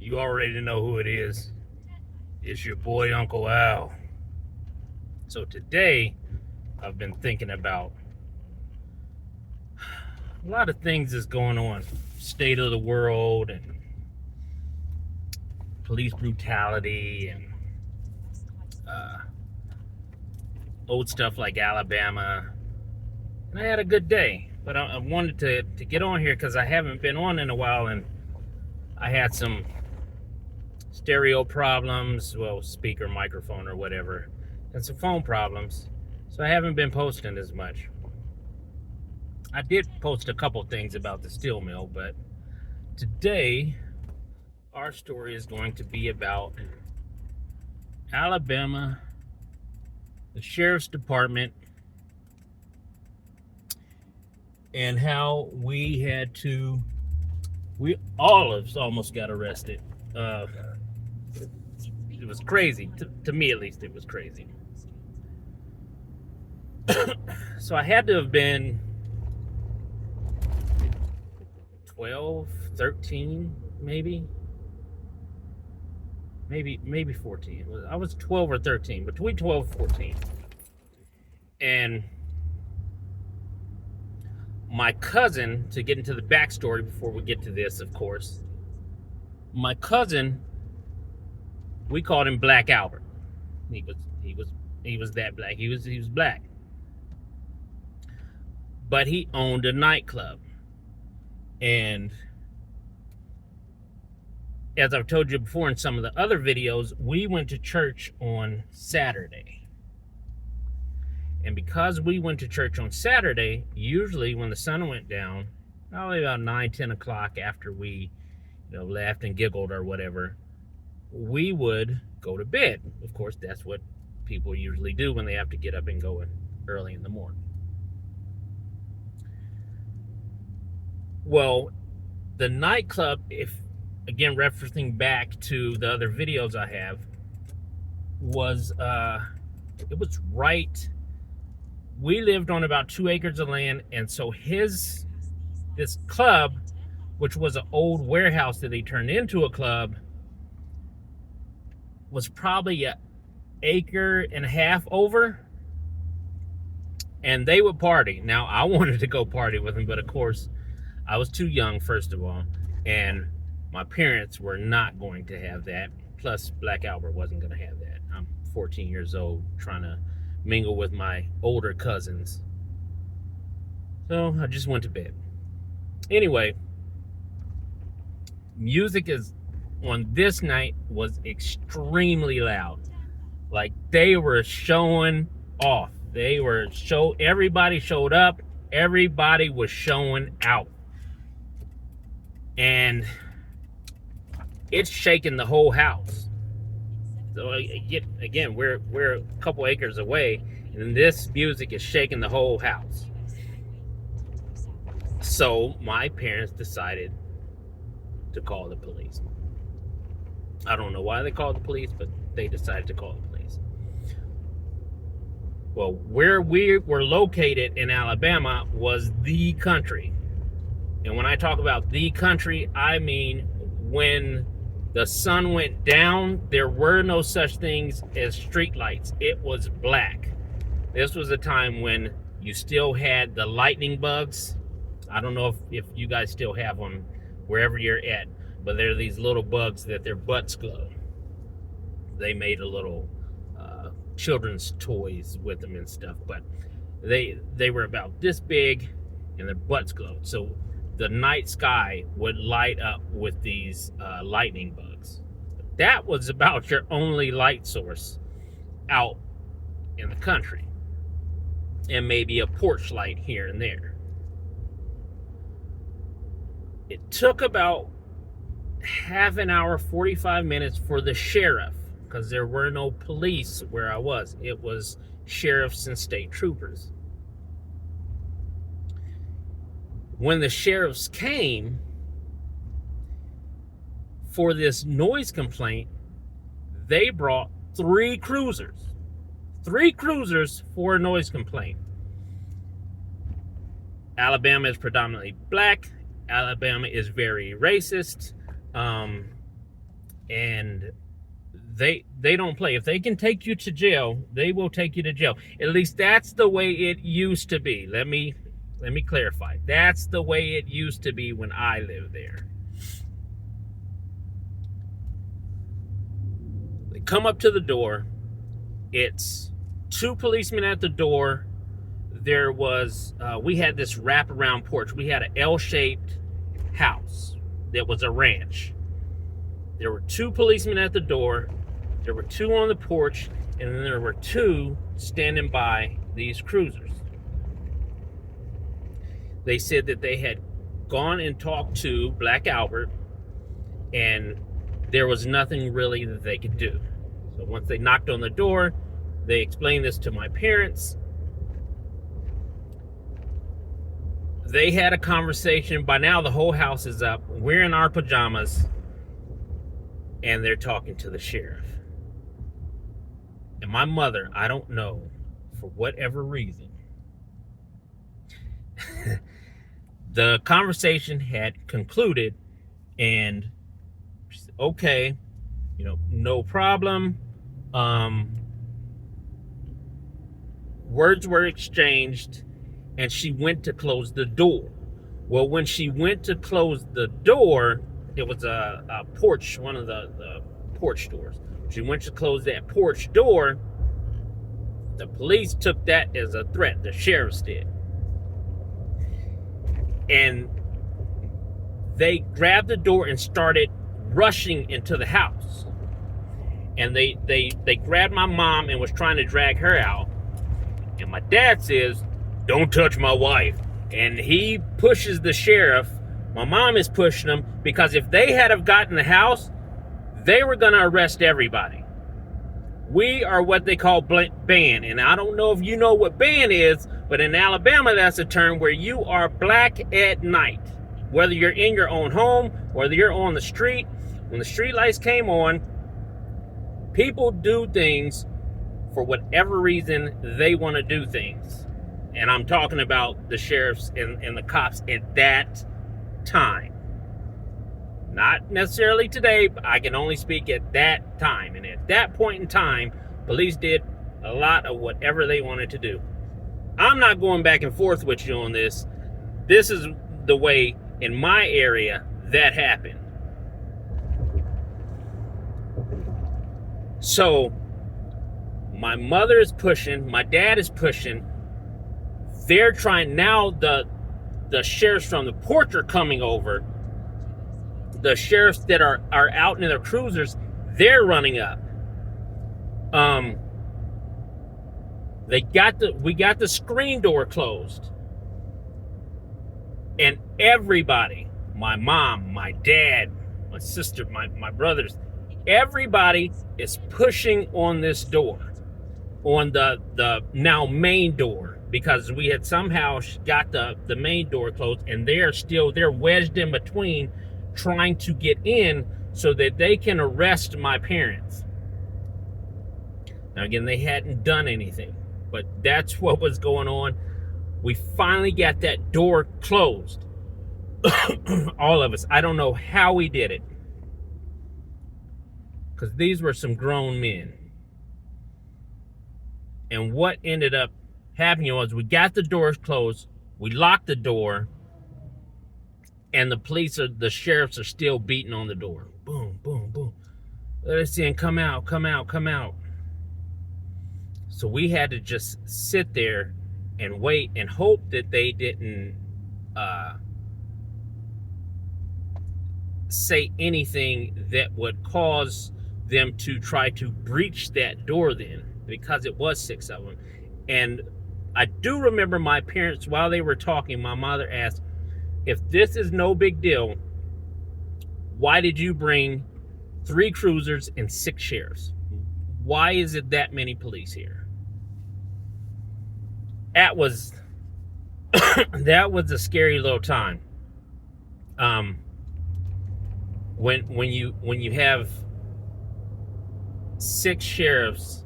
You already know who it is. It's your boy, Uncle Al. So today, I've been thinking about a lot of things that's going on. State of the world and police brutality and uh, old stuff like Alabama. And I had a good day. But I wanted to get on here because I haven't been on in a while, and I had some stereo problems, well, speaker, microphone, or whatever, and some phone problems. So I haven't been posting as much. I did post a couple things about the steel mill, but today our story is going to be about Alabama, the sheriff's department, and how we all of us almost got arrested. It was crazy. To me, at least, it was crazy. So I had to have been 12, 13, maybe 14. I was 12 or 13, between 12 and 14. And my cousin, to get into the backstory before we get to this, of course, my cousin, we called him Black Albert. He was that black. He was black. But he owned a nightclub. And as I've told you before in some of the other videos, we went to church on Saturday. And because we went to church on Saturday, usually when the sun went down, probably about 9, 10 o'clock after we laughed and giggled or whatever, we would go to bed. Of course, that's what people usually do when they have to get up and go early in the morning. Well, the nightclub, if again referencing back to the other videos I have, was it was right. We lived on about 2 acres of land, and so this club, which was an old warehouse that they turned into a club, was probably an acre and a half over, and they would party. Now, I wanted to go party with them, but of course, I was too young, first of all, and my parents were not going to have that. Plus, Black Albert wasn't going to have that. I'm 14 years old, trying to mingle with my older cousins. So I just went to bed. Anyway, music on this night was extremely loud. Like, they were showing off. Everybody showed up. Everybody was showing out. And it's shaking the whole house. So again, we're a couple acres away, and this music is shaking the whole house. So my parents decided to call the police. I don't know why they called the police, but they decided to call the police. Well, where we were located in Alabama was the country. And when I talk about the country, I mean when the sun went down, there were no such things as street lights. It was black. This was a time when you still had the lightning bugs. I don't know if you guys still have them wherever you're at, but they're these little bugs that their butts glow. They made a little children's toys with them and stuff, but they were about this big and their butts glowed. So the night sky would light up with these lightning bugs. That was about your only light source out in the country. And maybe a porch light here and there. It took about half an hour, 45 minutes for the sheriff, because there were no police where I was. It was sheriffs and state troopers. When the sheriffs came for this noise complaint, they brought 3 cruisers. 3 cruisers for a noise complaint. Alabama is predominantly black. Alabama is very racist. and they don't play. If they can take you to jail, they will take you to jail. At least that's the way it used to be. Let me clarify. That's the way it used to be when I lived there. They come up to the door. It's 2 policemen at the door. There was, we had this wraparound porch. We had an L-shaped house that was a ranch. There were 2 policemen at the door. There were 2 on the porch, and then there were 2 standing by these cruisers. They said that they had gone and talked to Black Albert, and there was nothing really that they could do. So once they knocked on the door, they explained this to my parents. They had a conversation. By now, the whole house is up. We're in our pajamas, and they're talking to the sheriff. And my mother, I don't know, for whatever reason, the conversation had concluded, and she said, okay, no problem. Words were exchanged, and she went to close the door. Well, when she went to close the door, it was a porch, one of the porch doors. She went to close that porch door. The police took that as a threat. The sheriffs did. And they grabbed the door and started rushing into the house. And they grabbed my mom and was trying to drag her out. And my dad says, "Don't touch my wife." And he pushes the sheriff. My mom is pushing him because if they had have gotten the house, they were going to arrest everybody. We are what they call ban. And I don't know if you know what ban is, but in Alabama, that's a term where you are black at night. Whether you're in your own home, whether you're on the street. When the street lights came on, people do things for whatever reason they want to do things. And I'm talking about the sheriffs and the cops at that time. Not necessarily today, but I can only speak at that time. And at that point in time, police did a lot of whatever they wanted to do. I'm not going back and forth with you on this. This is the way in my area that happened. So my mother is pushing, my dad is pushing. They're trying, now the sheriffs from the porch are coming over. The sheriffs that are out in their cruisers, they're running up. We got the screen door closed. And everybody, my mom, my dad, my sister, my brothers, everybody is pushing on this door, on the now main door, because we had somehow got the main door closed, and they're wedged in between, trying to get in so that they can arrest my parents. Now again, they hadn't done anything, but that's what was going on. We finally got that door closed. All of us. I don't know how we did it, because these were some grown men. And what ended up happening was we got the doors closed, we locked the door, and the sheriffs are still beating on the door. Boom, boom, boom. Let us in, come out, come out, come out. So we had to just sit there and wait and hope that they didn't say anything that would cause them to try to breach that door then, because it was 6 of them. And I do remember my parents, while they were talking, my mother asked, "If this is no big deal, why did you bring 3 cruisers and 6 sheriffs? Why is it that many police here?" That was that was a scary little time. When you have 6 sheriffs,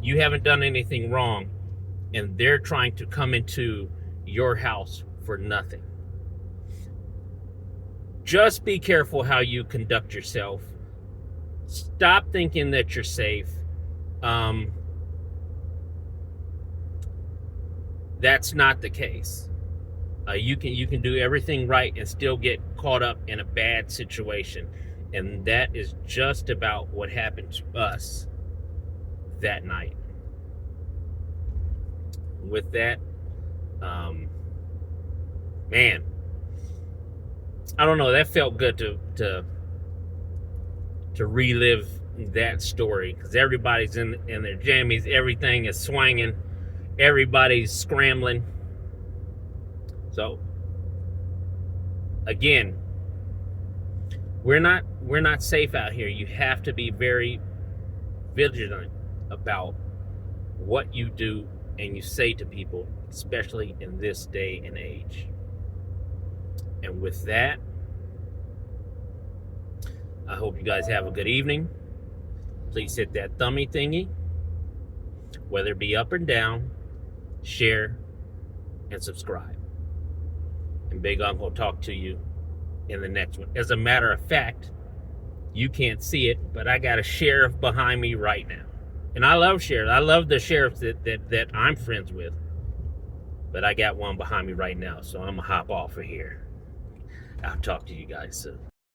you haven't done anything wrong, and they're trying to come into your house for nothing. Just be careful how you conduct yourself Stop thinking that you're safe. That's not the case. You can do everything right and still get caught up in a bad situation, and that is just about what happened to us that night. With that, man, I don't know. That felt good to relive that story, because everybody's in their jammies. Everything is swinging. Everybody's scrambling. So again, we're not safe out here. You have to be very vigilant about what you do and you say to people, especially in this day and age. And with that, I hope you guys have a good evening. Please hit that thummy thingy, whether it be up or down, share, and subscribe. And Big Uncle will talk to you in the next one. As a matter of fact, you can't see it, but I got a sheriff behind me right now. And I love sheriffs. I love the sheriffs that I'm friends with. But I got one behind me right now, so I'm going to hop off of here. I'll talk to you guys soon.